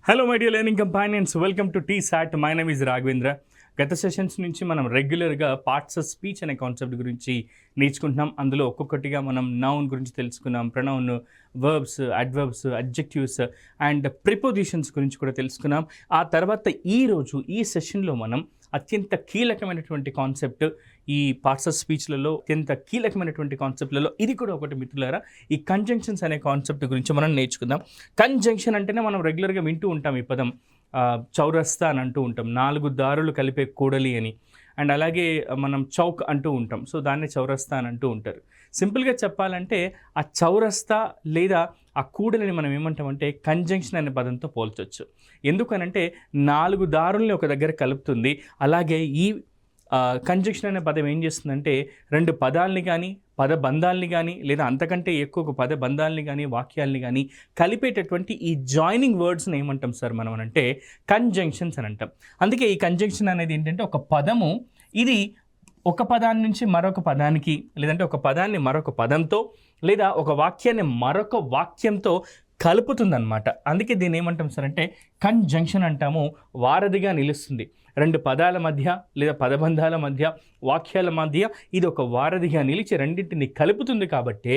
Hello my dear learning companions, welcome to TSAT. My name is Raghavendra. గత sessions నుంచి మనం రెగ్యులర్గా పార్ట్స్ ఆఫ్ స్పీచ్ అనే కాన్సెప్ట్ గురించి నేర్చుకుంటున్నాం. అందులో ఒక్కొక్కటిగా మనం నౌన్ గురించి తెలుసుకున్నాం, pronoun, verbs, adverbs, adjectives and prepositions గురించి కూడా తెలుసుకున్నాం. ఆ తర్వాత ఈరోజు ఈ సెషన్లో మనం అత్యంత కీలకమైనటువంటి కాన్సెప్ట్, ఈ పార్ట్స్ ఆఫ్ స్పీచ్లలో అత్యంత కీలకమైనటువంటి కాన్సెప్ట్లలో ఇది కూడా ఒకటి మిత్రులారా, ఈ కంజంక్షన్స్ అనే కాన్సెప్ట్ గురించి మనం నేర్చుకుందాం. కంజంక్షన్ అంటేనే మనం రెగ్యులర్గా వింటూ ఉంటాం ఈ పదం, చౌరస్తా అని అంటూ ఉంటాం, 4 దారులు కలిపే కూడలి అని. అండ్ అలాగే మనం చౌక్ అంటూ ఉంటాం, సో దాన్ని చౌరస్తా అని అంటూ ఉంటారు. సింపుల్గా చెప్పాలంటే ఆ చౌరస్తా లేదా ఆ కూడలిని మనం ఏమంటామంటే కంజంక్షన్ అనే పదంతో పోల్చొచ్చు. ఎందుకనంటే 4 దారుల్ని ఒక దగ్గర కలుపుతుంది. అలాగే ఈ కంజంక్షన్ అనే పదం ఏం చేస్తుందంటే 2 పదాలని కానీ, పదబంధాలని కానీ, లేదా అంతకంటే ఎక్కువ పదబంధాలని కానీ, వాక్యాలని కానీ కలిపేటటువంటి ఈ జాయినింగ్ వర్డ్స్ని ఏమంటాం సార్ మనం అంటే కంజంక్షన్స్ అని అంటాం. అందుకే ఈ కంజంక్షన్ అనేది ఏంటంటే ఒక పదము, ఇది ఒక పదాన్ని నుంచి మరొక పదానికి, లేదంటే ఒక పదాన్ని మరొక పదంతో, లేదా ఒక వాక్యాన్ని మరొక వాక్యంతో కలుపుతుందన్నమాట. అందుకే దీన్ని ఏమంటాం సార్ అంటే కంజంక్షన్ అంటాము. వారధిగా నిలుస్తుంది 2 పదాల మధ్య, లేదా పదబంధాల మధ్య, వాక్యాల మధ్య ఇది ఒక వారధిగా నిలిచి రెండింటిని కలుపుతుంది. కాబట్టి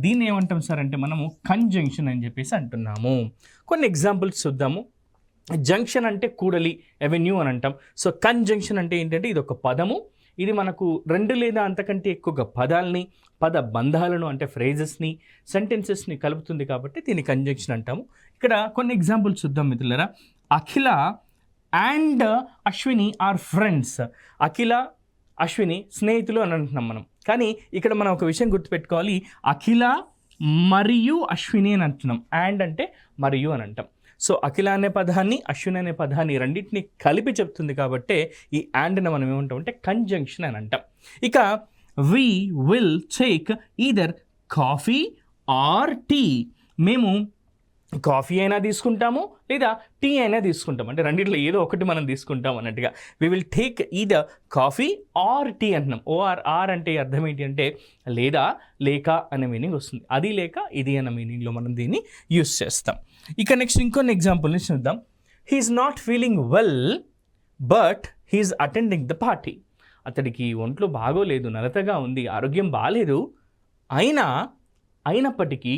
దీన్ని ఏమంటాం సార్ అంటే మనము కంజంక్షన్ అని చెప్పేసి అంటున్నాము. కొన్ని ఎగ్జాంపుల్స్ చూద్దాము. జంక్షన్ అంటే కూడలి, ఎవెన్యూ అని అంటాం. సో కంజంక్షన్ అంటే ఏంటంటే ఇది ఒక పదము, ఇది మనకు 2 లేదా అంతకంటే ఎక్కువగా పదాలని, పద బంధాలను అంటే ఫ్రేజెస్ని, సెంటెన్సెస్ని కలుపుతుంది. కాబట్టి దీన్ని కంజంక్షన్ అంటాము. ఇక్కడ కొన్ని ఎగ్జాంపుల్స్ చూద్దాం మిత్రులారా. అఖిల అండ్ అశ్విని ఆర్ ఫ్రెండ్స్. అఖిల, అశ్విని స్నేహితులు అని అంటున్నాం మనం. కానీ ఇక్కడ మనం ఒక విషయం గుర్తుపెట్టుకోవాలి, అఖిల మరియు అశ్విని అని అంటున్నాం. అండ్ అంటే మరియు అని అంటాం. సో అఖిల అనే పదాన్ని, అశ్విని అనే పదాన్ని రెండింటిని కలిపి చెప్తుంది. కాబట్టి ఈ అండ్ని మనం ఏమంటాం అంటే కంజంక్షన్ అని అంటాం. ఇక we will take either coffee or tea. మేము కాఫీ అయినా తీసుకుంటాము, లేదా టీ అయినా తీసుకుంటాం. అంటే రెండిట్లో ఏదో ఒకటి మనం తీసుకుంటాం అన్నట్టుగా. We will take either coffee or tea అంటున్నాం. ఆర్ అంటే అర్థం ఏంటి అంటే లేదా, లేక అనే మీనింగ్ వస్తుంది. అది లేక ఇది అనే మీనింగ్లో మనం దీన్ని యూస్ చేస్తాం. ఇక నెక్స్ట్ ఇంకొన్ని ఎగ్జాంపుల్ని చూద్దాం. He's not feeling well but he's attending the party. అతడికి ఒంట్లో బాగోలేదు, నలతగా ఉంది, ఆరోగ్యం బాగాలేదు, అయినప్పటికీ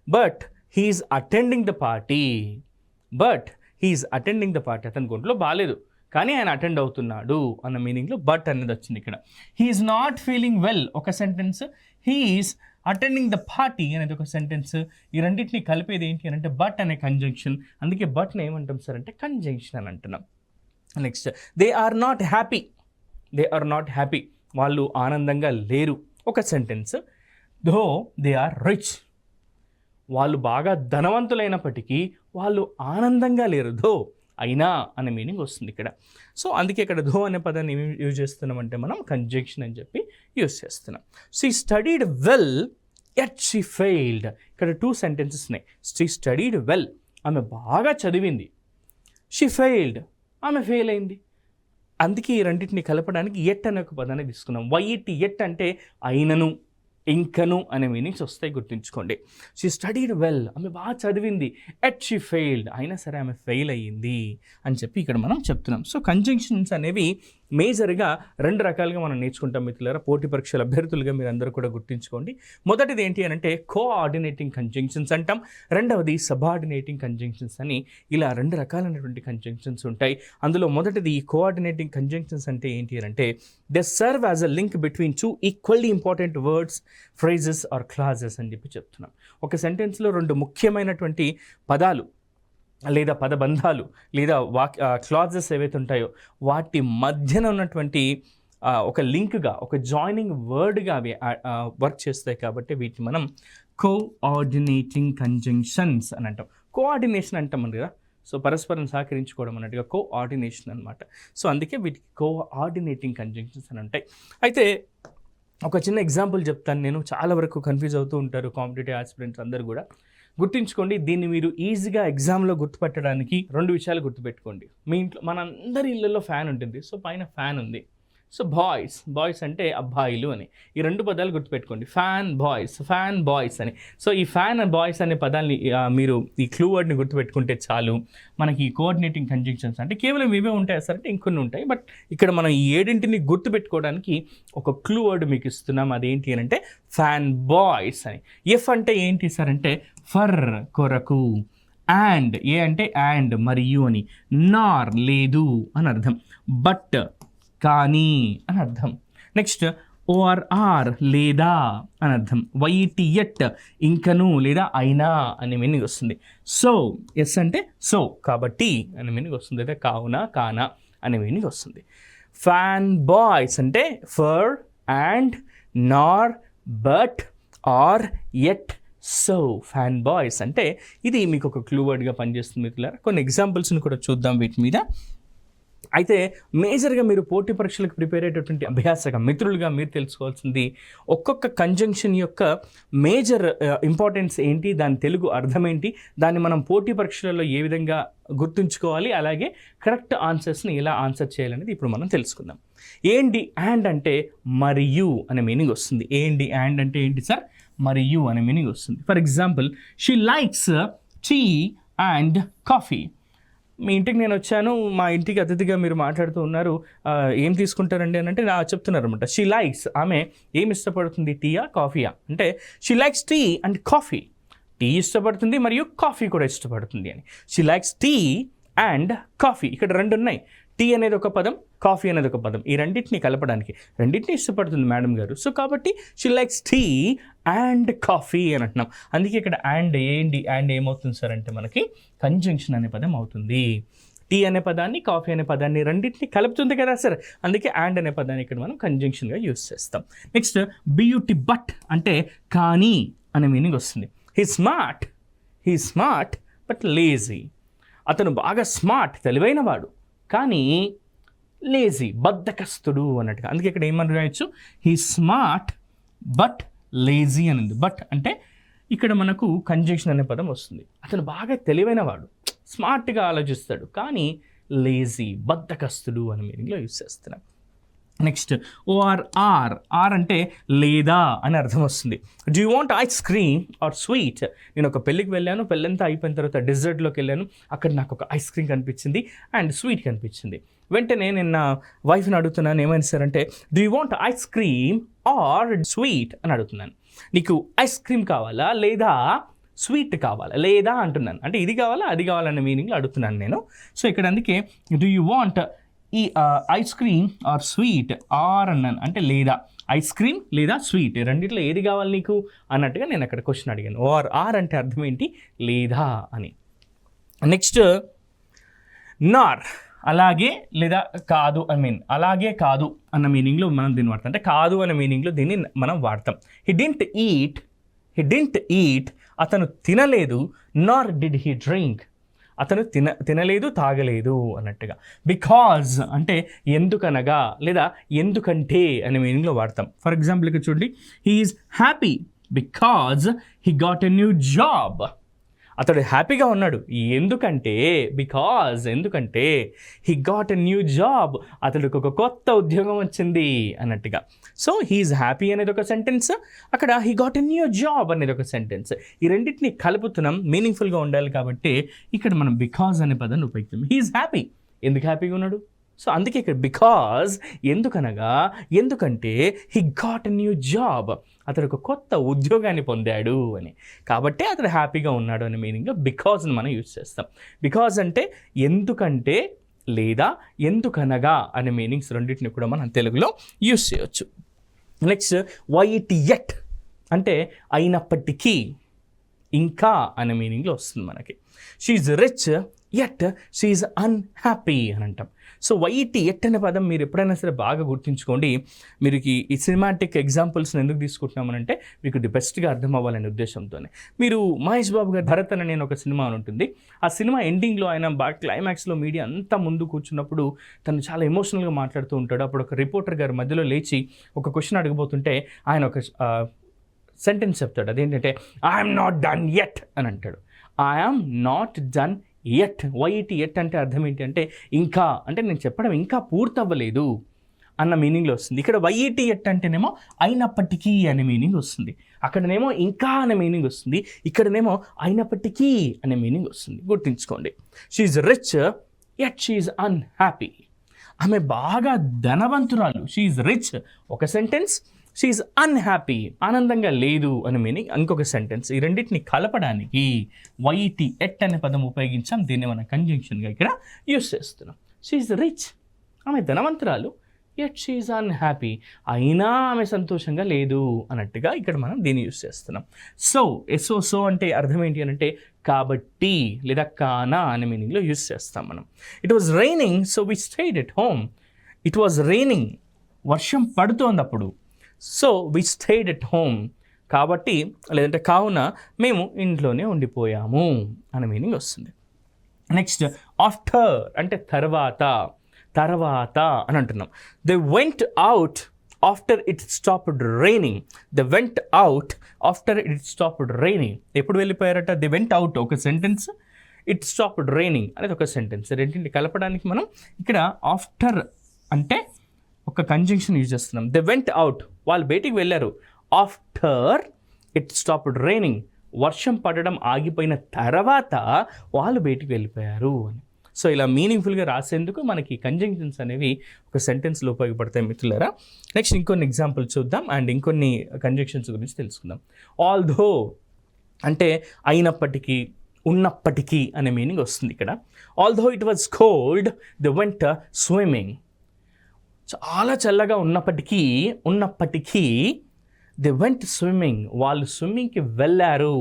but he's attending the party. అతనికి ఒంట్లో బాగాలేదు కానీ ఆయన అటెండ్ అవుతున్నాడు అన్న మీనింగ్లో బట్ అనేది వచ్చింది ఇక్కడ. హీఈస్ నాట్ ఫీలింగ్ వెల్ ఒక sentence, he's attending the party అనేది ఒక సెంటెన్స్. ఈ రెండింటిని కలిపేది ఏంటి అని అంటే బట్ అనే కంజంక్షన్. అందుకే బట్ని ఏమంటాం సార్ అంటే కంజంక్షన్ అని అంటున్నాం. Next, they are not happy. వాళ్ళు ఆనందంగా లేరు ఒక sentence. Though they are rich. వాళ్ళు బాగా ధనవంతులైనప్పటికీ వాళ్ళు ఆనందంగా లేరు. దో అయినా అనే మీనింగ్ వస్తుంది ఇక్కడ. సో అందుకే ఇక్కడ దో అనే పదాన్ని యూజ్ చేస్తున్నామంటే మనం కంజంక్షన్ అని చెప్పి యూజ్ చేస్తున్నాం. She studied well yet she failed. ఇక్కడ 2 సెంటెన్సెస్ ఉన్నాయి. షీ స్టడీడ్ వెల్, ఆమె బాగా చదివింది. షీ ఫెయిల్డ్, ఆమె ఫెయిల్ అయింది. అందుకే ఈ రెండింటిని కలపడానికి ఎట్ అనే ఒక పదాన్ని తీసుకున్నాం. వైఇట్ ఎట్ అంటే అయినను, ఇంకను అనే మీనింగ్స్ వస్తాయి, గుర్తుంచుకోండి. షీ స్టడీడ్ వెల్, ఆమె బాగా చదివింది. ఎట్ షీ ఫెయిల్డ్, అయినా సరే ఆమె ఫెయిల్ అయ్యింది అని చెప్పి ఇక్కడ మనం చెప్తున్నాం. సో కంజంక్షన్స్ అనేవి మేజర్గా 2 రకాలుగా మనం నేర్చుకుంటాం మిత్రులారా. పోటీ పరీక్షల అభ్యర్థులుగా మీరు అందరూ కూడా గుర్తుంచుకోండి. మొదటిది ఏంటి అని అంటే కోఆర్డినేటింగ్ కంజంక్షన్స్ అంటాం. రెండవది సబార్డినేటింగ్ కంజంక్షన్స్ అని. ఇలా 2 రకాలైనటువంటి కంజంక్షన్స్ ఉంటాయి. అందులో మొదటిది ఈ కోఆర్డినేటింగ్ కంజంక్షన్స్ అంటే ఏంటి అని అంటే they serve as a link between 2 equally important words, phrases or clauses అని చెప్పి చెప్తున్నాం. ఒక సెంటెన్స్లో 2 ముఖ్యమైనటువంటి పదాలు లేదా పదబంధాలు లేదా క్లాజెస్ ఏవైతే ఉంటాయో వాటి మధ్యన ఉన్నటువంటి ఒక లింక్గా, ఒక జాయినింగ్ వర్డ్గా అవి వర్క్ చేస్తాయి. కాబట్టి వీటిని మనం కోఆర్డినేటింగ్ కంజంక్షన్స్ అని అంటాం. కోఆర్డినేషన్ అంటాం కదా, సో పరస్పరం సహకరించుకోవడం అన్నట్టుగా కోఆర్డినేషన్ అనమాట. సో అందుకే వీటికి కోఆర్డినేటింగ్ కంజంక్షన్స్ అని ఉంటాయి. అయితే ఒక చిన్న ఎగ్జాంపుల్ చెప్తాను నేను. చాలా వరకు కన్ఫ్యూజ్ అవుతూ ఉంటారు కాంపిటేటివ్ ఆస్పిరెంట్స్ అందరూ కూడా. గుర్తుంచుకోండి, దీన్ని మీరు ఈజీగా ఎగ్జామ్లో గుర్తుపెట్టడానికి 2 విషయాలు గుర్తుపెట్టుకోండి. మీ ఇంట్లో, మనందరి ఇళ్ళల్లో ఫ్యాన్ ఉంటుంది. సో పైన ఫ్యాన్ ఉంది, సో బాయ్స్ అంటే అబ్బాయిలు అని. ఈ 2 పదాలు గుర్తుపెట్టుకోండి, ఫ్యాన్ బాయ్స్ అని. సో ఈ ఫ్యాన్ అండ్ బాయ్స్ అనే పదాన్ని మీరు ఈ క్లూ వర్డ్ని గుర్తుపెట్టుకుంటే చాలు. మనకి ఈ కోఆర్డినేటింగ్ కంజంక్షన్స్ అంటే కేవలం ఇవే ఉంటాయి సార్ అంటే ఇంకొన్ని ఉంటాయి, బట్ ఇక్కడ మనం ఈ 7 గుర్తుపెట్టుకోవడానికి ఒక క్లూ వర్డ్ మీకు ఇస్తున్నాం. అదేంటి అని అంటే ఫ్యాన్ బాయ్స్ అని. ఎఫ్ అంటే ఏంటి సార్ అంటే ఫర్ కొరకు, అండ్ ఏ అంటే అండ్ మరియు అని, నార్ లేదు అని అర్థం, బట్ కానీ అని అర్థం. నెక్స్ట్ ఓఆర్ లేదా అని అర్థం, వైటియట్ ఇంకను లేదా అయినా అనే మీనింగ్ వస్తుంది. సో ఎస్ అంటే సో కాబట్టి అనే మీనింగ్ వస్తుంది, లేదా కావున కానా అనే మీనింగ్ వస్తుంది. ఫ్యాన్ బాయ్స్ అంటే for and nor but or yet so. Fan boys అంటే ఇది మీకు ఒక క్లూ వర్డ్గా పనిచేస్తుంది మిత్రులారా. కొన్ని ఎగ్జాంపుల్స్ని కూడా చూద్దాం వీటి మీద. అయితే మేజర్గా మీరు పోటీ పరీక్షలకు ప్రిపేర్ అయ్యేటటువంటి అభ్యాసక మిత్రులుగా మీరు తెలుసుకోవాల్సింది ఒక్కొక్క కంజంక్షన్ యొక్క మేజర్ ఇంపార్టెన్స్ ఏంటి, దాని తెలుగు అర్థం ఏంటి, దాన్ని మనం పోటీ పరీక్షలలో ఏ విధంగా గుర్తుంచుకోవాలి, అలాగే కరెక్ట్ ఆన్సర్స్ని ఎలా ఆన్సర్ చేయాలనేది ఇప్పుడు మనం తెలుసుకుందాం. ఏంటి అండ్ అంటే మరియు అనే మీనింగ్ వస్తుంది. ఏంటి అండ్ అంటే ఏంటి సార్, మరియు అనే మీనింగ్ వస్తుంది. For example, she likes tea and coffee. మీ ఇంటికి నేను వచ్చాను, మా ఇంటికి అతిథిగా మీరు మాట్లాడుతూ ఉన్నారు, ఏం తీసుకుంటారండి అని అంటే చెప్తున్నారు అనమాట. షీ లైక్స్, ఆమె ఏమి ఇష్టపడుతుంది, టీయా కాఫీయా అంటే she likes tea and coffee. Tea ఇష్టపడుతుంది మరియు కాఫీ కూడా ఇష్టపడుతుంది అని. She likes tea and coffee. ఇక్కడ 2 ఉన్నాయి, టీ అనేది ఒక పదం, కాఫీ అనేది ఒక పదం. ఈ రెండింటిని కలపడానికి, రెండింటిని ఇష్టపడుతుంది మేడం గారు. సో కాబట్టి she likes tea and coffee అని అంటున్నాం. అందుకే ఇక్కడ అండ్ ఏంటి, అండ్ ఏమవుతుంది సార్ అంటే మనకి కంజంక్షన్ అనే పదం అవుతుంది. టీ అనే పదాన్ని, కాఫీ అనే పదాన్ని రెండింటిని కలుపుతుంది కదా సార్, అందుకే అండ్ అనే పదాన్ని ఇక్కడ మనం కంజంక్షన్గా యూస్ చేస్తాం. నెక్స్ట్ బ్యూటీ బట్ అంటే కానీ అనే మీనింగ్ వస్తుంది. He smart but lazy. అతను బాగా స్మార్ట్ తెలివైన వాడు, కానీ లేజీ బద్ధకస్తుడు అన్నట్టుగా. అందుకే ఇక్కడ ఏమని రాయొచ్చు, హీ స్మార్ట్ బట్ లేజీ అనింది. బట్ అంటే ఇక్కడ మనకు కంజంక్షన్ అనే పదం వస్తుంది. అతను బాగా తెలివైనవాడు, స్మార్ట్గా ఆలోచిస్తాడు, కానీ లేజీ బద్ధకస్తుడు అనే మీనింగ్లో యూజ్ చేస్తున్నాం. నెక్స్ట్ ఆర్ అంటే లేదా అని అర్థం వస్తుంది. Do you want ice cream or sweet. నేను ఒక పెళ్ళికి వెళ్ళాను, పెళ్ళంతా అయిపోయిన తర్వాత డెజర్ట్లోకి వెళ్ళాను, అక్కడ నాకు ఒక ఐస్ క్రీమ్ కనిపించింది అండ్ స్వీట్ కనిపించింది. వెంటనే నేను నా వైఫ్ని అడుగుతున్నాను, ఏమైనా సార్ అంటే do you want ice cream or sweet అని అడుగుతున్నాను. నీకు ఐస్ క్రీమ్ కావాలా లేదా స్వీట్ కావాలా, లేదా అంటున్నాను, అంటే ఇది కావాలా అది కావాలన్న మీనింగ్లో అడుగుతున్నాను నేను. సో ఇక్కడ అందుకే డూ యూ వాంట్ ఈ ice cream or sweet or అన్నాను, అంటే లేదా ఐస్ క్రీమ్ లేదా స్వీట్ రెండిట్లో ఏది కావాలి నీకు అన్నట్టుగా నేను అక్కడ క్వశ్చన్ అడిగాను. ఆర్ అంటే అర్థం ఏంటి, లేదా అని. నెక్స్ట్ నార్, అలాగే లేదా కాదు అలాగే కాదు అన్న మీనింగ్లో మనం దీన్ని వాడతాం, అంటే కాదు అనే మీనింగ్లో దీన్ని మనం వాడతాం. హీ డింట్ ఈట్ అతను తినలేదు, నార్ డిడ్ హీ డ్రింక్ అతను తినలేదు తాగలేదు అన్నట్టుగా. బికాజ్ అంటే ఎందుకనగా లేదా ఎందుకంటే అనే మీనింగ్లో వాడతాం. ఫర్ ఎగ్జాంపుల్ ఇక్కడ చూడండి, he is happy because he got a new job. అతడు హ్యాపీగా ఉన్నాడు ఎందుకంటే he got a new job, అతడికి ఒక కొత్త ఉద్యోగం వచ్చింది అన్నట్టుగా. సో హీఈస్ హ్యాపీ అనేది ఒక సెంటెన్స్, అక్కడ he got a new job అనేది ఒక సెంటెన్స్. ఈ రెండింటిని కలుపుతున్నాం, మీనింగ్ఫుల్గా ఉండాలి కాబట్టి ఇక్కడ మనం బికాజ్ అనే పదాన్ని ఉపయోగిస్తాం. హీఈస్ హ్యాపీ, ఎందుకు హ్యాపీగా ఉన్నాడు, సో అందుకే ఇక్కడ బికాజ్ ఎందుకంటే he got a new job, అతడు ఒక కొత్త ఉద్యోగాన్ని పొందాడు అని, కాబట్టి అతడు హ్యాపీగా ఉన్నాడు అనే మీనింగ్లో బికాజ్ని మనం యూజ్ చేస్తాం. బికాజ్ అంటే ఎందుకంటే లేదా ఎందుకనగా అనే మీనింగ్స్ రెండింటిని కూడా మనం తెలుగులో యూజ్ చేయొచ్చు. నెక్స్ట్ వైటియట్ అంటే అయినప్పటికీ, ఇంకా అనే మీనింగ్లో వస్తుంది మనకి. She's rich yet she's unhappy అని అంటాం. సో వైటియట్ అనే పదం మీరు ఎప్పుడైనా సరే బాగా గుర్తుంచుకోండి. మీరు ఈ సినిమాటిక్ ఎగ్జాంపుల్స్ని ఎందుకు తీసుకుంటున్నామనంటే మీకు బెస్ట్గా అర్థం అవ్వాలనే ఉద్దేశంతోనే. మీరు మహేష్ బాబు గారు భరత్ అని నేను ఒక సినిమా ఉంటుంది, ఆ సినిమా ఎండింగ్లో ఆయన బాగా క్లైమాక్స్లో మీడియా అంతా ముందు కూర్చున్నప్పుడు తను చాలా ఎమోషనల్గా మాట్లాడుతూ ఉంటాడు. అప్పుడు ఒక రిపోర్టర్ గారు మధ్యలో లేచి ఒక క్వశ్చన్ అడగబోతుంటే ఆయన ఒక సెంటెన్స్ చెప్తాడు, అదేంటంటే ఐఎమ్ నాట్ డన్ యెట్ అని అంటాడు. I'm not done yet. వైటియట్ అంటే అర్థం ఏంటి అంటే ఇంకా, అంటే నేను చెప్పడం ఇంకా పూర్తవ్వలేదు, అన్న మీనింగ్లో వస్తుంది. ఇక్కడ వైఈటీ ఎట్ అంటేనేమో అయినప్పటికీ అనే మీనింగ్ వస్తుంది. అక్కడనేమో ఇంకా అనే మీనింగ్ వస్తుంది. ఇక్కడనేమో అయినప్పటికీ అనే మీనింగ్ వస్తుంది. గుర్తుంచుకోండి. She's rich yet she's unhappy. ఆమె బాగా ధనవంతురాలు. షీఈ్ రిచ్ ఒక సెంటెన్స్, షీఈ్ అన్హ్యాపీ ఆనందంగా లేదు అనే మీనింగ్ ఇంకొక సెంటెన్స్. ఈ రెండింటిని కలపడానికి వైఈటీ ఎట్ అనే పదం ఉపయోగించాం. దీన్ని మనం కంజంక్షన్గా ఇక్కడ యూస్ చేస్తున్నాం. షీఈ్ రిచ్, ఆమె ధనవంతురాలు, యట్ షీఈ్ అన్హ్యాపీ, అయినా ఆమె సంతోషంగా లేదు అన్నట్టుగా ఇక్కడ మనం దీన్ని యూస్ చేస్తున్నాం. సో అంటే అర్థం ఏంటి అని అంటే కాబట్టి లేదా కానా అనే మీనింగ్లో యూస్ చేస్తాం మనం. It was raining so we stayed at home. It was raining, వర్షం పడుతోంది అప్పుడు. So we stayed at home, కాబట్టి లేదంటే కావున మేము ఇంట్లోనే ఉండిపోయాము అనే మీనింగ్ వస్తుంది. నెక్స్ట్ ఆఫ్టర్ అంటే తర్వాత అని అంటున్నాం. They went out after it stopped raining. They went out after it stopped raining. ఎప్పుడు వెళ్ళిపోయారట? దే వెంట్ అవుట్ ఒక సెంటెన్స్, ఇట్ స్టాప్డ్ రైనింగ్ అనేది ఒక సెంటెన్స్. రెండింటిని కలపడానికి మనం ఇక్కడ ఆఫ్టర్ అంటే ఒక కంజంక్షన్ యూజ్ చేస్తున్నాం. దే వెంట్ అవుట్, వాళ్ళు బయటికి వెళ్ళారు. ఆఫ్టర్ ఇట్ స్టాప్డ్ రైనింగ్, వర్షం పడడం ఆగిపోయిన తర్వాత వాళ్ళు బయటికి వెళ్ళిపోయారు అని. సో ఇలా మీనింగ్ఫుల్గా రాసేందుకు మనకి కంజంక్షన్స్ అనేవి ఒక సెంటెన్స్లో ఉపయోగపడతాయి మిత్రులారా. నెక్స్ట్ ఇంకొన్ని ఎగ్జాంపుల్స్ చూద్దాం అండ్ ఇంకొన్ని కంజంక్షన్స్ గురించి తెలుసుకుందాం. ఆల్దో అంటే అయినప్పటికీ, ఉన్నప్పటికీ అనే మీనింగ్ వస్తుంది ఇక్కడ. Although it was cold they went swimming. చాలా చల్లగా ఉన్నప్పటికీ దే వెంట్ స్విమ్మింగ్, వాళ్ళు స్విమ్మింగ్కి వెళ్ళారు.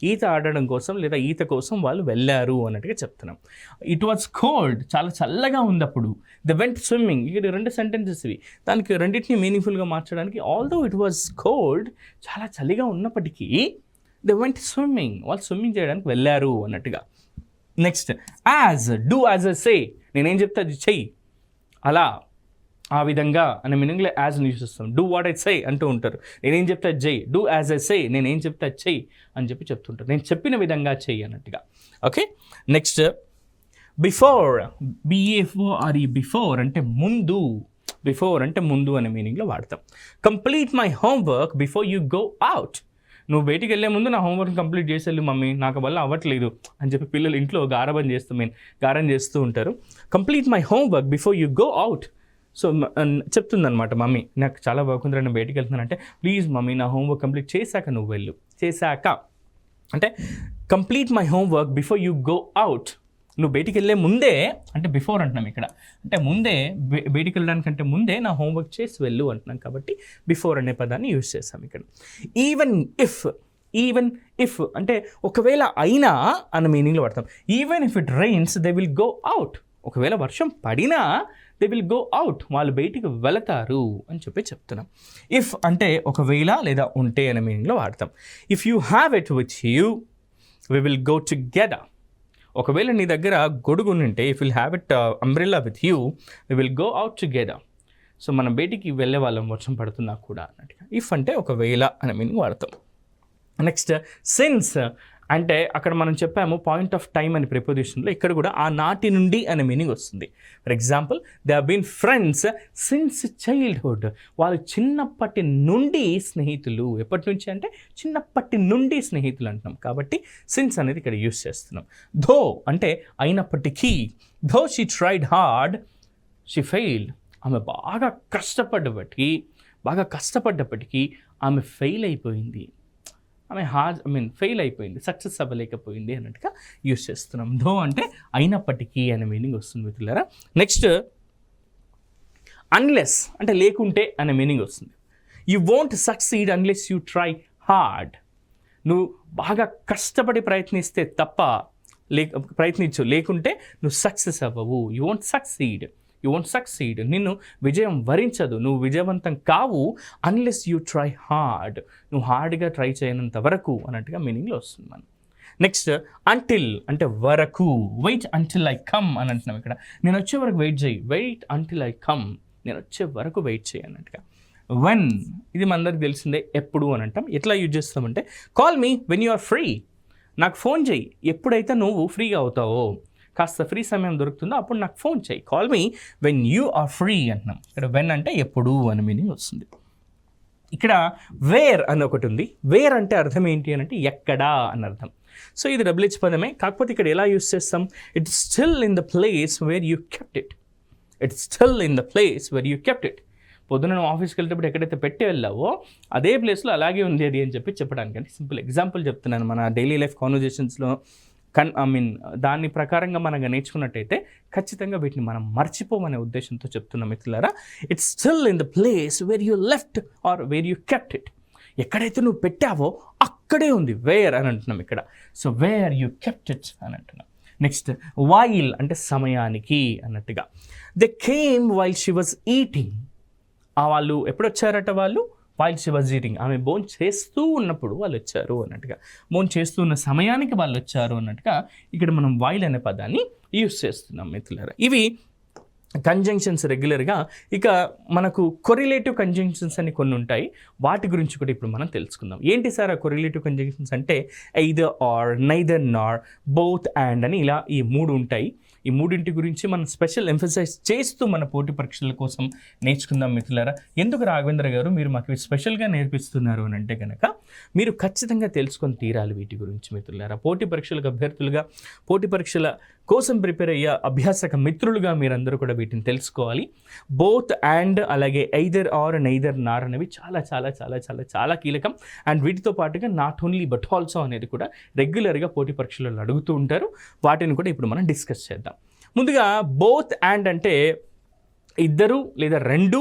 ఈత ఆడడం కోసం లేదా ఈత కోసం వాళ్ళు వెళ్ళారు అన్నట్టుగా చెప్తున్నాం. ఇట్ వాజ్ కోల్డ్, చాలా చల్లగా ఉన్నప్పుడు. ద వెంట్ స్విమ్మింగ్, ఇక్కడ రెండు సెంటెన్సెస్ ఇవి. దానికి రెండింటిని మీనింగ్ఫుల్గా మార్చడానికి ఆల్దో ఇట్ వాజ్ కోల్డ్, చాలా చలిగా ఉన్నప్పటికీ ద వెంట్ స్విమ్మింగ్, వాళ్ళు స్విమ్మింగ్ చేయడానికి వెళ్ళారు అన్నట్టుగా. Next as, do as I say, నేనేం చెప్తే అది చెయ్యి, అలా ఆ విధంగా అనే మీనింగ్లో యాజ్ యూస్ చేస్తాం. డూ వాట్ ఐ సే అంటూ ఉంటారు. నేనేం చెప్తే అది చెయ్యి. డూ యాజ్ ఐ సే, నేనేం చెప్తే అది చెయ్యి అని చెప్తుంటారు. నేను చెప్పిన విధంగా చెయ్యి అన్నట్టుగా. ఓకే, నెక్స్ట్ బిఫోర్, బిఏఫోఆర్ఈ, బిఫోర్ అంటే ముందు, బిఫోర్ అంటే ముందు అనే మీనింగ్లో వాడతాం. Complete my homework before you go out. నువ్వు బయటికి వెళ్ళే ముందు నా హోంవర్క్ కంప్లీట్ చేసేళ్ళు మమ్మీ, నాకు వల్ల అవ్వట్లేదు అని చెప్పి పిల్లలు ఇంట్లో గారం చేస్తూ ఉంటారు. Complete my homework before you go out. So చెప్తుందనమాట మమ్మీ, నాకు చాలా వర్క్ ఉంది, నేను బయటికి వెళ్తున్నానంటే ప్లీజ్ మమ్మీ నా హోంవర్క్ కంప్లీట్ చేశాక నువ్వు వెళ్ళు. చేశాక అంటే complete my homework before you go out. నువ్వు బయటికి వెళ్ళే ముందే అంటే బిఫోర్ అంటున్నాం ఇక్కడ, అంటే ముందే బయటికి వెళ్ళడానికంటే ముందే నా హోంవర్క్ చేసి వెళ్ళు అంటున్నాం. కాబట్టి బిఫోర్ అనే పదాన్ని యూజ్ చేస్తాం ఇక్కడ. ఈవెన్ ఇఫ్ అంటే ఒకవేళ అయినా అన్న మీనింగ్లో వాడతాం. Even if it rains they will go out. ఒకవేళ వర్షం పడినా దే విల్ గో అవుట్, వాళ్ళు బయటికి వెళతారు అని చెప్తున్నాం. ఇఫ్ అంటే ఒకవేళ లేదా ఉంటే అనే మీనింగ్లో వాడతాం. If you have it with you we will go together. ఒకవేళ నీ దగ్గర గొడుగు ఉంటే if will have it umbrella with you we will go out together. So మనం బయటికి వెళ్ళే వాళ్ళం వర్షం పడుతున్నా కూడా అన్నట్టుగా. ఇఫ్ అంటే ఒకవేళ అనే మీనింగ్ వాడతాం. నెక్స్ట్ సిన్స్ అంటే అక్కడ మనం చెప్పాము పాయింట్ ఆఫ్ టైం అని ప్రిపోజిషన్లో, ఇక్కడ కూడా ఆ నాటి నుండి అనే మీనింగ్ వస్తుంది. For example they have been friends since childhood. వాళ్ళు చిన్నప్పటి నుండి స్నేహితులు. ఎప్పటి నుంచి అంటే చిన్నప్పటి నుండి స్నేహితులు అంటున్నాం. కాబట్టి సిన్స్ అనేది ఇక్కడ యూస్ చేస్తున్నాం. ధో అంటే అయినప్పటికీ. Though she tried hard she failed. ఆమె బాగా కష్టపడ్డప్పటికీ ఆమె ఫెయిల్ అయిపోయింది. ఫెయిల్ అయిపోయింది, సక్సెస్ అవ్వలేకపోయింది అన్నట్టుగా యూస్ చేస్తున్నాం. ధో అంటే అయినప్పటికీ అనే మీనింగ్ వస్తుంది మిత్రులారా. నెక్స్ట్ అన్లెస్ అంటే లేకుంటే అనే మీనింగ్ వస్తుంది. You won't succeed unless you try hard. నువ్వు బాగా కష్టపడి ప్రయత్నిస్తే తప్ప ప్రయత్నించు, లేకుంటే నువ్వు సక్సెస్ అవ్వవు. యూ వోంట్ సక్సీడ్, నిన్ను విజయం వరించదు, నువ్వు విజయవంతం కావు అన్లెస్ యూ ట్రై హార్డ్. నువ్వు హార్డ్గా ట్రై చేయనంత వరకు అన్నట్టుగా మీనింగ్లో వస్తుంది మనం. నెక్స్ట్ అంటిల్ అంటే వరకు. వెయిట్ అంటిల్ ఐ కమ్ అని అంటున్నాం ఇక్కడ. నేను వచ్చే వరకు వెయిట్ చేయి. వెయిట్ అంటిల్ ఐ కమ్, నేను వచ్చే వరకు వెయిట్ చేయి అన్నట్టుగా. వెన్ ఇది మనందరికి తెలిసిందే, ఎప్పుడు అని అంటాం. ఎట్లా యూజ్ చేస్తామంటే call me when you are free. నాకు ఫోన్ చేయి ఎప్పుడైతే నువ్వు ఫ్రీగా అవుతావో. కాస్త ఫ్రీ సమయం దొరుకుతుందో అప్పుడు నాకు ఫోన్ చేయి, call me when you are free అంటున్నాం. ఇక్కడ వెన్ అంటే ఎప్పుడు అని మీనింగ్ వస్తుంది. ఇక్కడ వేర్ అని ఒకటి ఉంది. వేర్ అంటే అర్థం ఏంటి అని అంటే ఎక్కడా అని అర్థం. సో ఇది డబ్ల్యూహెచ్ పదమే, కాకపోతే ఇక్కడ ఎలా యూస్ చేస్తాం, it's still in the place where you kept it. It's still in the place where you kept it. పొద్దున నువ్వు ఆఫీస్కి వెళ్ళేటప్పుడు ఎక్కడైతే పెట్టి వెళ్ళావో అదే ప్లేస్లో అలాగే ఉంది అది అని చెప్పడానికి. అంటే సింపుల్ ఎగ్జాంపుల్ చెప్తున్నాను. మన డైలీ లైఫ్ కాన్వర్జేషన్స్లో దాని ప్రకారంగా మనం నేర్చుకున్నట్టయితే ఖచ్చితంగా వీటిని మనం మర్చిపోమనే ఉద్దేశంతో చెప్తున్నాం మిత్రులారా. It's still in the place where you left or where you kept it. ఎక్కడైతే నువ్వు పెట్టావో అక్కడే ఉంది, వేర్ అని అంటున్నాం ఇక్కడ. So where you kept it అని అంటున్నాం. నెక్స్ట్ వైల్ అంటే సమయానికి అన్నట్టుగా. They came while she was eating. వాళ్ళు ఎప్పుడు వచ్చారట, వాళ్ళు వైల్ షీ వాజ్ ఈటింగ్, ఆమె బోన్ చేస్తూ ఉన్నప్పుడు వాళ్ళు వచ్చారు అన్నట్టుగా. బోన్ చేస్తూ ఉన్న సమయానికి వాళ్ళు వచ్చారు అన్నట్టుగా ఇక్కడ మనం వైల్ అనే పదాన్ని యూస్ చేస్తున్నాం మిత్రులారా. ఇవి కంజంక్షన్స్ రెగ్యులర్గా. ఇక మనకు కొరిలేటివ్ కంజంక్షన్స్ అని కొన్ని ఉంటాయి, వాటి గురించి కూడా ఇప్పుడు మనం తెలుసుకుందాం. ఏంటి సార్ ఆ కొరిలేటివ్ కంజంక్షన్స్ అంటే either are, neither Nar, both and అని ఇలా ఈ మూడు ఉంటాయి. ఈ మూడింటి గురించి మనం స్పెషల్ ఎంఫసైజ్ చేస్తూ మన పోటీ పరీక్షల కోసం నేర్చుకుందాం మిత్రులారా. ఎందుకు రాఘవేంద్ర గారు మీరు మాకు స్పెషల్గా నేర్పిస్తున్నారు అని అంటే కనుక మీరు ఖచ్చితంగా తెలుసుకొని తీరాలి వీటి గురించి మిత్రులారా. పోటీ పరీక్షలకు అభ్యర్థులుగా, పోటీ పరీక్షల కోసం ప్రిపేర్ అయ్యే అభ్యాసక మిత్రులుగా మీరందరూ కూడా వీటిని తెలుసుకోవాలి. బోత్ అండ్ అలాగే ఎయిదర్ ఆర్, నైదర్ నార్ అనేవి చాలా చాలా చాలా చాలా చాలా కీలకం. అండ్ వీటితో పాటుగా నాట్ ఓన్లీ బట్ ఆల్సో అనేది కూడా రెగ్యులర్గా పోటీ పరీక్షలలో అడుగుతూ ఉంటారు. వాటిని కూడా ఇప్పుడు మనం డిస్కస్ చేద్దాం. ముందుగా బోత్ అండ్ అంటే ఇద్దరు లేదా రెండు,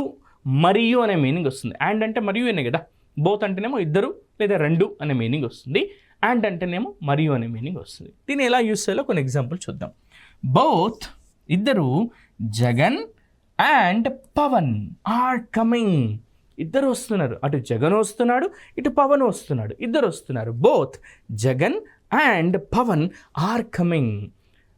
మరియు అనే మీనింగ్ వస్తుంది. అండ్ అంటే మరియు అనే కదా, బోత్ అంటేనేమో ఇద్దరు లేదా రెండు అనే మీనింగ్ వస్తుంది. అండ్ అంటేనేమో మరియు అనే మీనింగ్ వస్తుంది. దీన్ని ఎలా యూస్ చేయాలో కొన్ని ఎగ్జాంపుల్ చూద్దాం. బోత్ ఇద్దరు, Jagan and Pavan are coming. ఇద్దరు వస్తున్నారు, అటు జగన్ వస్తున్నాడు, ఇటు పవన్ వస్తున్నాడు, ఇద్దరు వస్తున్నారు. Both Jagan and Pavan are coming.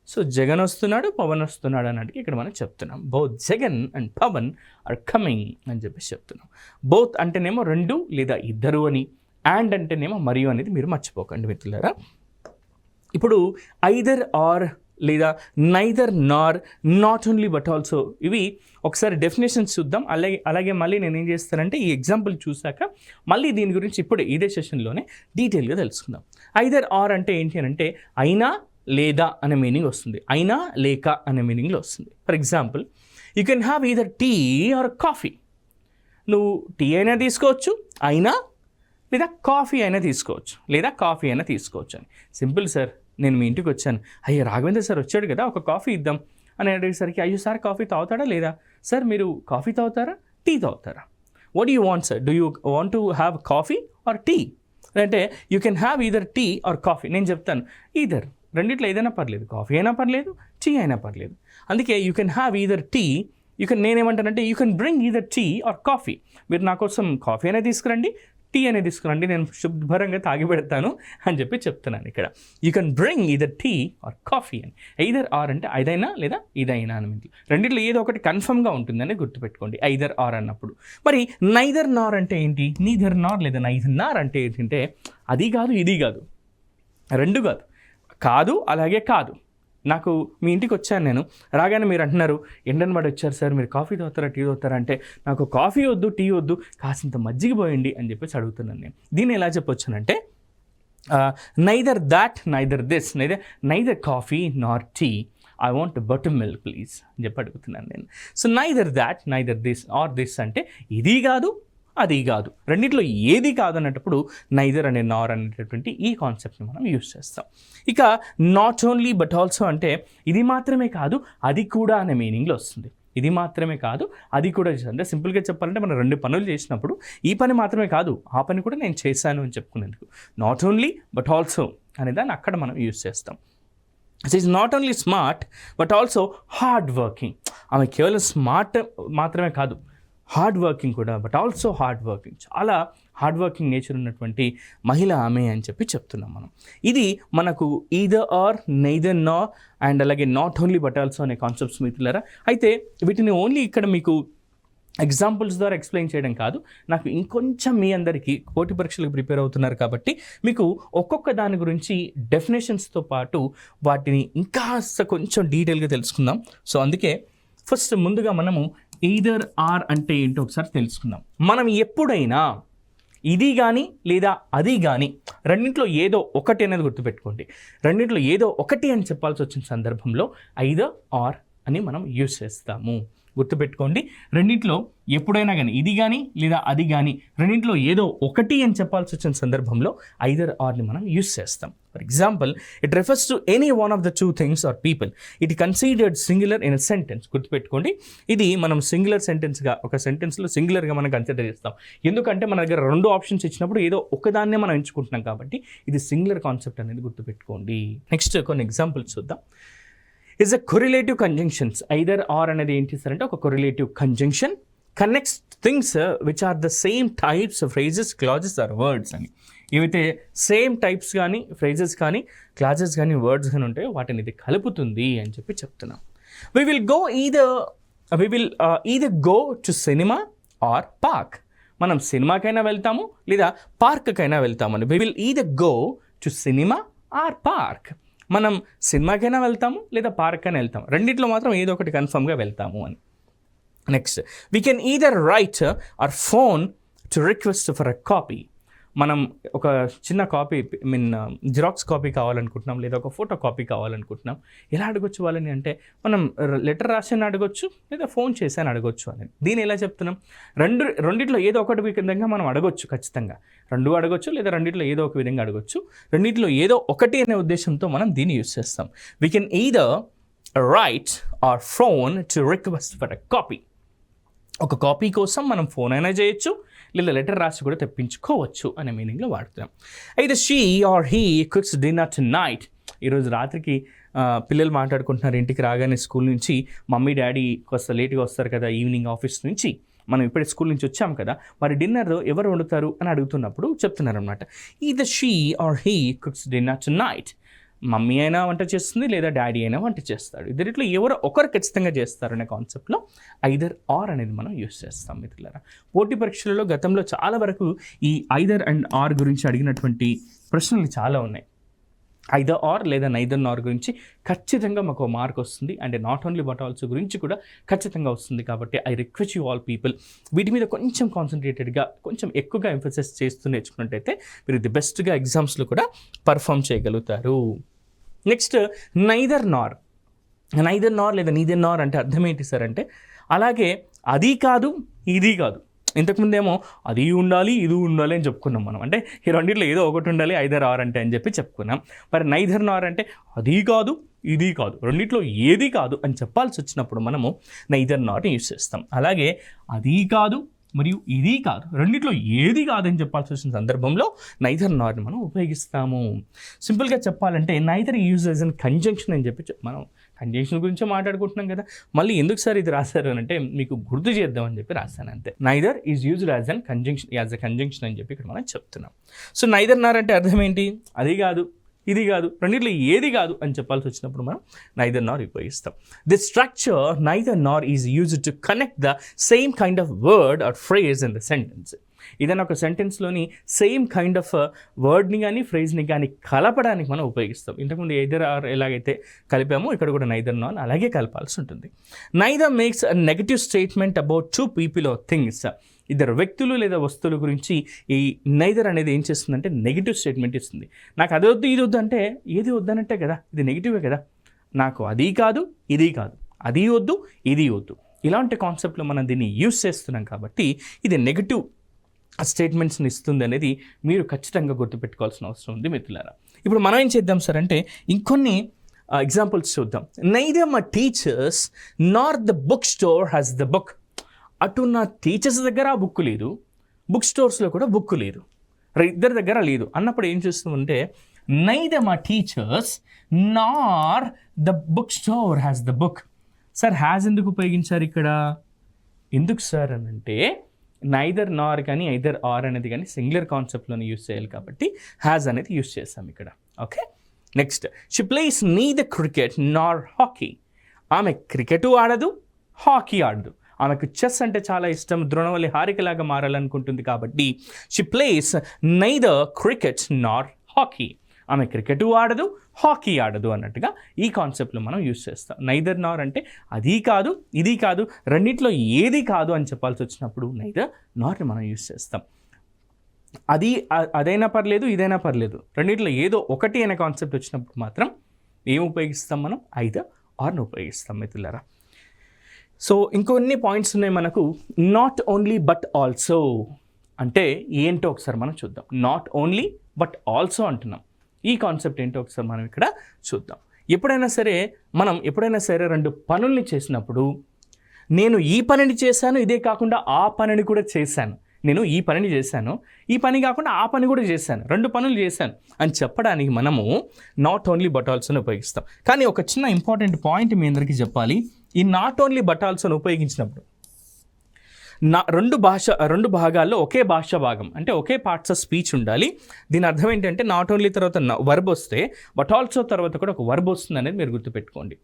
So Jagan వస్తున్నాడు, పవన్ వస్తున్నాడు అన్నట్టుగా ఇక్కడ మనం చెప్తున్నాం. Both Jagan and Pavan are coming అని చెప్పేసి చెప్తున్నాం. బోత్ అంటేనేమో రెండు లేదా ఇద్దరు అని, అండ్ అంటేనేమో మరియు అనేది మీరు మర్చిపోకండి మిత్రులారా. ఇప్పుడు ఐదర్ ఆర్ లేదా neither Nar, not only but also, ఇవి ఒకసారి డెఫినేషన్స్ చూద్దాం. అలాగే మళ్ళీ నేను ఏం చేస్తానంటే ఈ ఎగ్జాంపుల్ చూశాక మళ్ళీ దీని గురించి ఇప్పుడు ఇదే సెషన్లోనే డీటెయిల్గా తెలుసుకుందాం. ఐదర్ ఆర్ అంటే ఏంటి అని అంటే అయినా లేదా అనే మీనింగ్ వస్తుంది, అయినా లేక అనే మీనింగ్లో వస్తుంది. For example, you can have either tea or coffee. నువ్వు టీ అయినా తీసుకోవచ్చు, అయినా, లేదా కాఫీ అయినా తీసుకోవచ్చు, లేదా కాఫీ అయినా తీసుకోవచ్చు అని. సింపుల్ సార్, నేను మీ ఇంటికి వచ్చాను, అయ్యో రాఘవేంద్ర సార్ వచ్చాడు కదా ఒక కాఫీ ఇద్దాం అని అడిగేసరికి, అయ్యో సార్ కాఫీ తాగుతాడా లేదా, సార్ మీరు కాఫీ తాగుతారా, టీ తాగుతారా, what you want sir, do you want to have coffee or tea అంటే you can have either tea or coffee. నేను చెప్తాను ఈదర్, రెండిట్లో ఏదైనా పర్లేదు, కాఫీ అయినా పర్లేదు, టీ అయినా పర్లేదు. అందుకే you can have either tea, నేనేమంటానంటే you can bring either tea or coffee. మీరు నా కోసం కాఫీ అయినా తీసుకురండి, టీ అనేది తీసుకురండి, నేను శుభ్రంగా తాగి పెడతాను అని చెప్పి చెప్తున్నాను ఇక్కడ. You can bring either tea or coffee అని. ఐదర్ ఆర్ అంటే ఐదైనా లేదా ఇదైనా అని, రెండిట్లో ఏదో ఒకటి కన్ఫర్మ్గా ఉంటుందని గుర్తుపెట్టుకోండి ఐదర్ ఆర్ అన్నప్పుడు. మరి నైదర్ నార్ అంటే ఏంటి, నీదర్ నార్ లేదా నైదర్ నార్ అంటే ఏంటంటే అది కాదు ఇది కాదు, రెండు కాదు, కాదు అలాగే కాదు. నాకు మీ ఇంటికి వచ్చాను నేను, రాగానే మీరు అంటున్నారు ఎండని పడి వచ్చారు సార్, మీరు కాఫీ తాగుతారా టీ తాగుతారా అంటే నాకు కాఫీ వద్దు టీ వద్దు, కాసింత మజ్జిగ పోయండి అని చెప్పేసి అడుగుతున్నాను నేను. దీన్ని ఎలా చెప్పొచ్చునంటే neither that neither this, neither coffee nor tea, I want butter milk please అని చెప్పి అడుగుతున్నాను నేను. So neither that neither this or this అంటే ఇది కాదు అది కాదు, రెండిట్లో ఏది కాదు అన్నప్పుడు నైదర్ అనే నార్ అనేటటువంటి ఈ కాన్సెప్ట్ని మనం యూజ్ చేస్తాం. ఇక నాట్ ఓన్లీ బట్ ఆల్సో అంటే ఇది మాత్రమే కాదు అది కూడా అనే మీనింగ్లో వస్తుంది. ఇది మాత్రమే కాదు అది కూడా, అంటే సింపుల్గా చెప్పాలంటే మనం రెండు పనులు చేసినప్పుడు ఈ పని మాత్రమే కాదు ఆ పని కూడా నేను చేశాను అని చెప్పుకునేందుకు నాట్ ఓన్లీ బట్ ఆల్సో అనే దాన్ని అక్కడ మనం యూజ్ చేస్తాం. It is not only smart but also hard working. ఆమె కేవలం స్మార్ట్ మాత్రమే కాదు, హార్డ్ వర్కింగ్ కూడా, బట్ ఆల్సో హార్డ్ వర్కింగ్, చాలా హార్డ్ వర్కింగ్ నేచర్ ఉన్నటువంటి మహిళ ఆమె అని చెప్పి చెప్తున్నాం మనం. ఇది మనకు either or, neither nor and అలాగే నాట్ ఓన్లీ బట్ ఆల్సో అనే కాన్సెప్ట్స్ మిత్రులారా. అయితే వీటిని ఓన్లీ ఇక్కడ మీకు ఎగ్జాంపుల్స్ ద్వారా ఎక్స్ప్లెయిన్ చేయడం కాదు, నాకు ఇంకొంచెం మీ అందరికీ పోటీ పరీక్షలకు ప్రిపేర్ అవుతున్నారు కాబట్టి మీకు ఒక్కొక్క దాని గురించి డెఫినేషన్స్తో పాటు వాటిని ఇంకా కొంచెం డీటెయిల్గా తెలుసుకుందాం. సో అందుకే ఫస్ట్ ముందుగా మనము ఎయిదర్ ఆర్ అంటే ఏంటో ఒకసారి తెలుసుకుందాం. మనం ఎప్పుడైనా ఇది కానీ లేదా అది కానీ రెండింటిలో ఏదో ఒకటి అనేది గుర్తుపెట్టుకోండి. రెండింటిలో ఏదో ఒకటి అని చెప్పాల్సి వచ్చిన సందర్భంలో ఐదర్ ఆర్ అని మనం యూజ్ చేస్తాము. గుర్తుపెట్టుకోండి, రెండింటిలో ఎప్పుడైనా కానీ ఇది కానీ లేదా అది కానీ రెండింటిలో ఏదో ఒకటి అని చెప్పాల్సి వచ్చిన సందర్భంలో ఐదర్ ఆర్ని మనం యూజ్ చేస్తాం. For example, it refers to any one of the two things or people. It considered singular in a sentence. గుర్తుపెట్టుకోండి, ఇది మనం సింగులర్ సెంటెన్స్గా, ఒక సెంటెన్స్లో సింగులర్గా మనం కన్సిడర్ చేస్తాం. ఎందుకంటే మన దగ్గర రెండు ఆప్షన్స్ ఇచ్చినప్పుడు ఏదో ఒకదాన్నే మనం ఎంచుకుంటున్నాం కాబట్టి ఇది సింగులర్ కాన్సెప్ట్ అనేది గుర్తుపెట్టుకోండి. నెక్స్ట్ కొన్ని ఎగ్జాంపుల్స్ చూద్దాం. is a correlative conjunctions. Either or అనేది ఏంటి సార్ అంటే ఒక correlative conjunction connects things which are the same types of phrases, clauses or words అని. ఏవైతే సేమ్ టైప్స్ కానీ ఫ్రేజెస్ కానీ క్లాజెస్ కానీ వర్డ్స్ కానీ ఉంటాయో వాటిని ఇది కలుపుతుంది అని చెప్పి చెప్తున్నాం. we will either go to cinema or park. మనం సినిమాకైనా వెళ్తాము లేదా పార్క్కైనా వెళ్తామని. we will either go to cinema or park. మనం సినిమాకైనా వెళ్తాము లేదా పార్క్ అయినా వెళ్తాము, రెండిట్లో మాత్రం ఏదో ఒకటి కన్ఫర్మ్గా వెళ్తాము అని. Next, we can either right are phone to request for a copy. మనం ఒక చిన్న కాపీ జిరాక్స్ కాపీ కావాలనుకుంటున్నాం లేదా ఒక ఫోటో కాపీ కావాలనుకుంటున్నాం. ఎలా అడగొచ్చు వాళ్ళని అంటే మనం లెటర్ రాసి అడగొచ్చు లేదా ఫోన్ చేసి అని అడగొచ్చు అని. దీన్ని ఎలా చెప్తున్నాం? రెండిట్లో ఏదో ఒకటి విధంగా మనం అడగొచ్చు, ఖచ్చితంగా రెండు అడగొచ్చు లేదా రెండిట్లో ఏదో ఒక విధంగా అడగొచ్చు. రెండిట్లో ఏదో ఒకటి అనే ఉద్దేశంతో మనం దీన్ని యూజ్ చేస్తాం. We can either right are phone to request for a copy. ఒక కాపీ కోసం మనం ఫోన్ అయినా చేయొచ్చు లేదా లెటర్ రాసి కూడా తెప్పించుకోవచ్చు అనే మీనింగ్లో వాడుతున్నాం. అయితే she or he cooks dinner to night. ఈరోజు రాత్రికి పిల్లలు మాట్లాడుకుంటున్నారు ఇంటికి రాగానే స్కూల్ నుంచి, మమ్మీ డాడీ కాస్త లేట్గా వస్తారు కదా ఈవినింగ్ ఆఫీస్ నుంచి, మనం ఇప్పుడే స్కూల్ నుంచి వచ్చాం కదా, మరి డిన్నర్ ఎవరు వండుతారు అని అడుగుతున్నప్పుడు చెప్తున్నారు అనమాట. Either she or he cooks dinner to night. Mummy అయినా వంట చేస్తుంది లేదా డాడీ అయినా వంట చేస్తాడు, ఇద్దరిట్లో ఎవరో ఒకరు ఖచ్చితంగా చేస్తారు అనే కాన్సెప్ట్లో ఐదర్ ఆర్ అనేది మనం యూజ్ చేస్తాం మిత్రులారా. పోటీ పరీక్షలలో గతంలో చాలా వరకు ఈ ఐదర్ అండ్ ఆర్ గురించి అడిగినటువంటి ప్రశ్నలు చాలా ఉన్నాయి. ఐదర్ ఆర్ లేదా నైదర్ నార్ గురించి ఖచ్చితంగా మాకు మార్క్ వస్తుంది, and not only but also గురించి కూడా ఖచ్చితంగా వస్తుంది. కాబట్టి I request you all people వీటి మీద కొంచెం కాన్సన్ట్రేటెడ్గా కొంచెం ఎక్కువగా ఎంఫసిస్ చేస్తూ నేర్చుకున్నట్టయితే మీరు ది బెస్ట్గా ఎగ్జామ్స్లో కూడా పర్ఫామ్ చేయగలుగుతారు. నెక్స్ట్, నైదర్ నార్ లేదా నీదర్ నార్ అంటే అర్థం ఏంటి సార్ అంటే, అలాగే అది కాదు ఇది కాదు. ఇంతకుముందేమో అది ఉండాలి ఇది ఉండాలి అని చెప్పుకున్నాం మనం, అంటే ఈ రెండిట్లో ఏదో ఒకటి ఉండాలి ఐదర్ ఆర్ అంటే అని చెప్పి చెప్పుకున్నాం. మరి నైదర్ నార్ అంటే అది కాదు ఇది కాదు, రెండిట్లో ఏది కాదు అని చెప్పాల్సి వచ్చినప్పుడు మనము నైదర్ నార్ని యూజ్ చేస్తాం. అలాగే అది కాదు మరియు ఇది కాదు, రెండిట్లో ఏది కాదని చెప్పాల్సి వచ్చిన సందర్భంలో నైదర్ నార్ని మనం ఉపయోగిస్తాము. సింపుల్గా చెప్పాలంటే neither use as an conjunction అని చెప్పి మనం కంజంక్షన్ గురించే మాట్లాడుకుంటున్నాం కదా, మళ్ళీ ఎందుకు సార్ ఇది రాశారు అని అంటే మీకు గుర్తు చేద్దామని చెప్పి రాశాను అంతే. Neither is used as an conjunction, as a conjunction అని చెప్పి ఇక్కడ మనం చెప్తున్నాం. సో నైదర్ నార్ అంటే అర్థం ఏంటి? అది కాదు ఇది కాదు, రెండిట్లో ఏది కాదు అని చెప్పాల్సి వచ్చినప్పుడు మనం నైదర్ నార్ ఉపయోగిస్తాం. This structure neither Nar is used to connect the same kind of word or phrase in the sentence. ఏదైనా ఒక సెంటెన్స్లోని సేమ్ కైండ్ ఆఫ్ వర్డ్ని కానీ ఫ్రేజ్ని కానీ కలపడానికి మనం ఉపయోగిస్తాం. ఇంతకుముందు ఎయిదర్ ఆర్ ఎలాగైతే కలిపామో ఇక్కడ కూడా నైదర్ నార్ అలాగే కలపాల్సి ఉంటుంది. Neither makes a negative statement about two people or things. ఇద్దరు వ్యక్తులు లేదా వస్తువుల గురించి ఈ నైదర్ అనేది ఏం చేస్తుందంటే నెగిటివ్ స్టేట్మెంట్ ఇస్తుంది. నాకు అది వద్దు ఇది వద్దు అంటే ఏది వద్దనంటే కదా, ఇది నెగిటివే కదా. నాకు అది కాదు ఇది కాదు, అది వద్దు ఇది వద్దు, ఇలాంటి కాన్సెప్ట్లో మనం దీన్ని యూజ్ చేస్తున్నాం కాబట్టి ఇది నెగిటివ్ స్టేట్మెంట్స్ని ఇస్తుంది అనేది మీరు ఖచ్చితంగా గుర్తుపెట్టుకోవాల్సిన అవసరం ఉంది మిత్రులారా. ఇప్పుడు మనం ఏం చేద్దాం సార్ అంటే ఇంకొన్ని ఎగ్జాంపుల్స్ చూద్దాం. Neither my teachers nor the book store has the book. అటు నా టీచర్స్ దగ్గర ఆ బుక్ లేదు, బుక్ స్టోర్స్లో కూడా బుక్ లేదు, ఇద్దరి దగ్గర లేదు అన్నప్పుడు ఏం చేస్తుందంటే neither my teachers nor the book store has the book. Sir has ఎందుకు ఉపయోగించారు ఇక్కడ? ఎందుకు సార్ అని అంటే నైదర్ నార్ కానీ ఐదర్ ఆర్ అనేది కానీ సింగులర్ కాన్సెప్ట్లోనే యూజ్ చేయాలి కాబట్టి హ్యాస్ అనేది యూజ్ చేస్తాం ఇక్కడ. Okay, next, she place neither cricket Nar hockey. ఆమె క్రికెట్ ఆడదు హాకీ ఆడదు. ఆమెకు చెస్ అంటే చాలా ఇష్టం, ద్రోణవల్లి హారికలాగా మారాలనుకుంటుంది కాబట్టి she place neither cricket Nar hockey. ఆమె క్రికెట్ ఆడదు, హాకీ ఆడదు అన్నట్టుగా ఈ కాన్సెప్ట్లో మనం యూజ్ చేస్తాం. నైదర్ నార్ అంటే అది కాదు ఇది కాదు, రెండిట్లో ఏది కాదు అని చెప్పాల్సి వచ్చినప్పుడు నైదర్ నార్ని మనం యూజ్ చేస్తాం. అదైనా పర్లేదు ఇదైనా పర్లేదు, రెండిట్లో ఏదో ఒకటి అనే కాన్సెప్ట్ వచ్చినప్పుడు మాత్రం ఏం ఉపయోగిస్తాం మనం? ఐదర్ ఆర్ని ఉపయోగిస్తాం మిత్రులారా. సో ఇంకొన్ని పాయింట్స్ ఉన్నాయి మనకు. నాట్ ఓన్లీ బట్ ఆల్సో అంటే ఏంటో ఒకసారి మనం చూద్దాం. నాట్ ఓన్లీ బట్ ఆల్సో అంటున్నాం. ఈ కాన్సెప్ట్ ఏంటో ఒకసారి మనం ఇక్కడ చూద్దాం. ఎప్పుడైనా సరే రెండు పనుల్ని చేసినప్పుడు నేను ఈ పనిని చేశాను, ఇదే కాకుండా ఆ పనిని కూడా చేశాను, నేను ఈ పనిని చేశాను, ఈ పని కాకుండా ఆ పని కూడా చేశాను, రెండు పనులు చేశాను అని చెప్పడానికి మనము నాట్ ఓన్లీ బట్ ఆల్సోని ఉపయోగిస్తాం. కానీ ఒక చిన్న ఇంపార్టెంట్ పాయింట్ మీ అందరికీ చెప్పాలి. ఈ నాట్ ఓన్లీ బట్ ఆల్సోని ఉపయోగించినప్పుడు రెండు భాగాల్లో ఒకే భాష భాగం అంటే ఒకే పార్ట్స్ ఆఫ్ స్పీచ్ ఉండాలి. దీని అర్థం ఏంటంటే నాట్ ఓన్లీ తర్వాత వర్బ్ వస్తే బట్ ఆల్సో తర్వాత కూడా ఒక వర్బ్ వస్తుంది అనేది మీరు గుర్తుపెట్టుకోండి.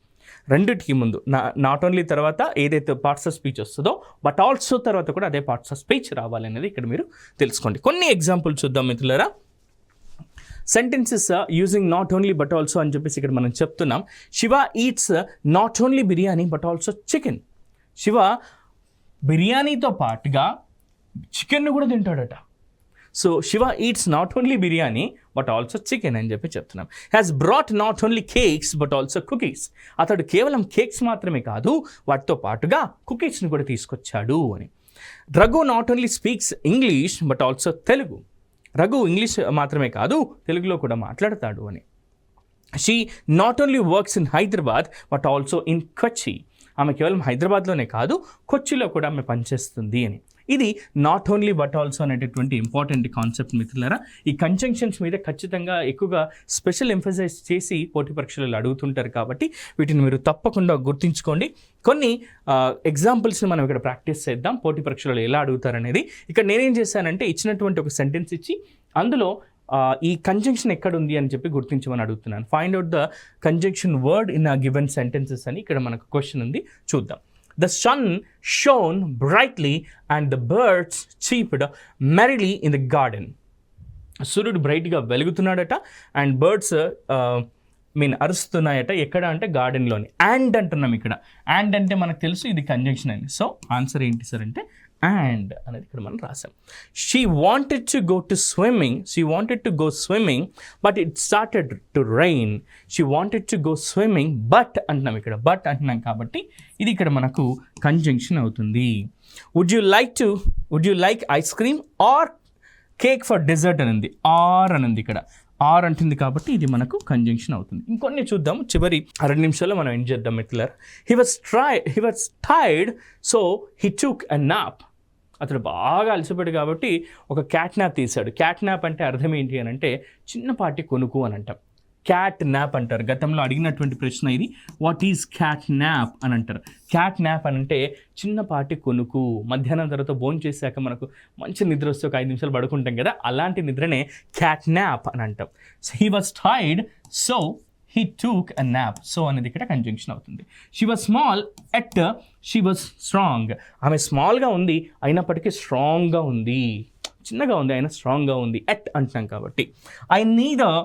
రెండిటికి ముందు నాట్ ఓన్లీ తర్వాత ఏదైతే పార్ట్స్ ఆఫ్ స్పీచ్ వస్తుందో బట్ ఆల్సో తర్వాత కూడా అదే పార్ట్స్ ఆఫ్ స్పీచ్ రావాలి అనేది ఇక్కడ మీరు తెలుసుకోండి. కొన్ని ఎగ్జాంపుల్ చూద్దాం మిత్రులారా. Sentences using not only but also అని చెప్పేసి ఇక్కడ మనం చెప్తున్నాం. Shiva eats not only biryani but also chicken. Shiva బిర్యానీతో పాటుగా చికెన్ కూడా తింటాడట. So Shiva eats not only biryani but also chicken అని చెప్పి చెప్తున్నాం. Has brought not only cakes but also cookies. అతడు కేవలం కేక్స్ మాత్రమే కాదు వాటితో పాటుగా కుకీస్ని కూడా తీసుకొచ్చాడు అని. Raghu not only speaks English but also Telugu. Raghu English మాత్రమే కాదు తెలుగులో కూడా మాట్లాడతాడు అని. She not only works in Hyderabad but also in Kochi. ఆమె కేవలం హైదరాబాద్లోనే కాదు కొచ్చిలో కూడా ఆమె పనిచేస్తుంది అని. ఇది నాట్ ఓన్లీ బట్ ఆల్సో అనేటటువంటి ఇంపార్టెంట్ కాన్సెప్ట్ మిత్రులారా. ఈ కంజంక్షన్స్ మీద ఖచ్చితంగా ఎక్కువగా స్పెషల్ ఎంఫసైజ్ చేసి పోటీ పరీక్షలలో అడుగుతుంటారు కాబట్టి వీటిని మీరు తప్పకుండా గుర్తుంచుకోండి. కొన్ని ఎగ్జాంపుల్స్ని మనం ఇక్కడ ప్రాక్టీస్ చేద్దాం. పోటీ పరీక్షలలో ఎలా అడుగుతారనేది. ఇక్కడ నేనేం చేశానంటే ఇచ్చినటువంటి ఒక సెంటెన్స్ ఇచ్చి అందులో ఈ కంజంక్షన్ ఎక్కడుంది అని చెప్పి గుర్తించమని అడుగుతున్నాను. Find out the conjunction word in a given sentences అని ఇక్కడ మనకు క్వశ్చన్ ఉంది, చూద్దాం. The sun shone brightly and the birds chirped merrily in the garden. సూర్యుడు బ్రైట్గా వెలుగుతున్నాడట అండ్ బర్డ్స్ అరుస్తున్నాయట. ఎక్కడ అంటే గార్డెన్లోని. అండ్ అంటున్నాం ఇక్కడ. అండ్ అంటే మనకు తెలుసు ఇది కంజంక్షన్ అని. సో ఆన్సర్ ఏంటి సార్ అంటే అండ్ అనేది ఇక్కడ మనం రాసాం. She wanted to go swimming but it started to rain. She wanted to go swimming but అంటున్నాం ఇక్కడ. బట్ అంటున్నాం కాబట్టి ఇది ఇక్కడ మనకు కంజంక్షన్ అవుతుంది. Would you like ice cream or cake for dessert అనింది. ఆర్ అనింది ఇక్కడ. ఆర్ అంటుంది కాబట్టి ఇది మనకు కంజంక్షన్ అవుతుంది. ఇంకొన్ని చూద్దాం. చివరి 2 నిమిషాల్లో మనం ఎండ్ చేద్దాం మిత్రులారా. He was tired so he took a nap. అతడు బాగా అలసిపోయాడు కాబట్టి ఒక క్యాట్ నాప్ తీశాడు. క్యాట్ నాప్ అంటే అర్థం ఏంటి అని అంటే చిన్నపాటి కొనుకు అని అంటాం. క్యాట్ నాప్ అంటారు. గతంలో అడిగినటువంటి ప్రశ్న ఇది. వాట్ ఈజ్ క్యాట్ నాప్ అని అంటారు. క్యాట్ నాప్ అని అంటే చిన్నపాటి కొనుకు. మధ్యాహ్నం తర్వాత భోజనం చేశాక మనకు మంచి నిద్ర వస్తే ఒక 5 నిమిషాలు పడుకుంటాం కదా, అలాంటి నిద్రనే క్యాట్ నాప్ అని అంటాం. So he was tired so he టూక్ a nap. So అనేది ఇక్కడ కంజంక్షన్ అవుతుంది. She was small at she was strong. ఆమె స్మాల్గా ఉంది అయినప్పటికీ స్ట్రాంగ్గా ఉంది. చిన్నగా ఉంది అయినా స్ట్రాంగ్గా ఉంది. ఎట్ అంటున్నాం కాబట్టి. I neither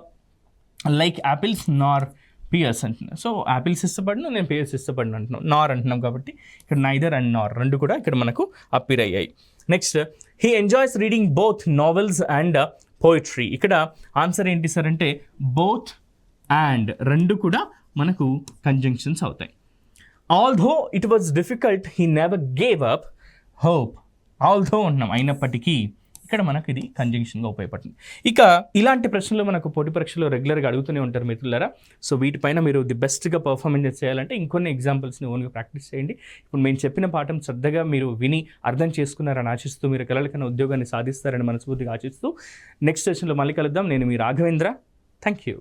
like apples Nar Pierce అంటున్నాను. సో యాపిల్స్ ఇష్టపడినా నేను పియర్స్ ఇష్టపడిన అంటున్నాం. నార్ అంటున్నాం కాబట్టి ఇక్కడ నైదర్ అండ్ నార్ రెండు కూడా ఇక్కడ మనకు అప్పీర్ అయ్యాయి. Next he enjoys reading both novels and poetry. ఇక్కడ ఆన్సర్ ఏంటి సార్ అంటే బోత్ అండ్ రెండు కూడా మనకు కంజంక్షన్స్ అవుతాయి. Although it was difficult he never gave up hope. Although అంటున్నాం అయినప్పటికీ ఇక్కడ మనకు ఇది కంజంక్షన్గా ఉపయోగపడుతుంది. ఇక ఇలాంటి ప్రశ్నలు మనకు పోటీ పరీక్షలో రెగ్యులర్గా అడుగుతూనే ఉంటారు మిత్రులారా. సో వీటిపైన మీరు ది బెస్ట్గా పర్ఫార్మెన్స్ చేయాలంటే ఇంకొన్ని ఎగ్జాంపుల్స్ని ఓన్గా ప్రాక్టీస్ చేయండి. ఇప్పుడు మేము చెప్పిన పాఠం శ్రద్ధగా మీరు విని అర్థం చేసుకున్నారని ఆశిస్తూ మీరు కలలకన్నా ఉద్యోగాన్ని సాధిస్తారని మనస్ఫూర్తిగా ఆశిస్తూ నెక్స్ట్ సెషన్లో మళ్ళీ కలుద్దాం. నేను మీ రాఘవేంద్ర. Thank you.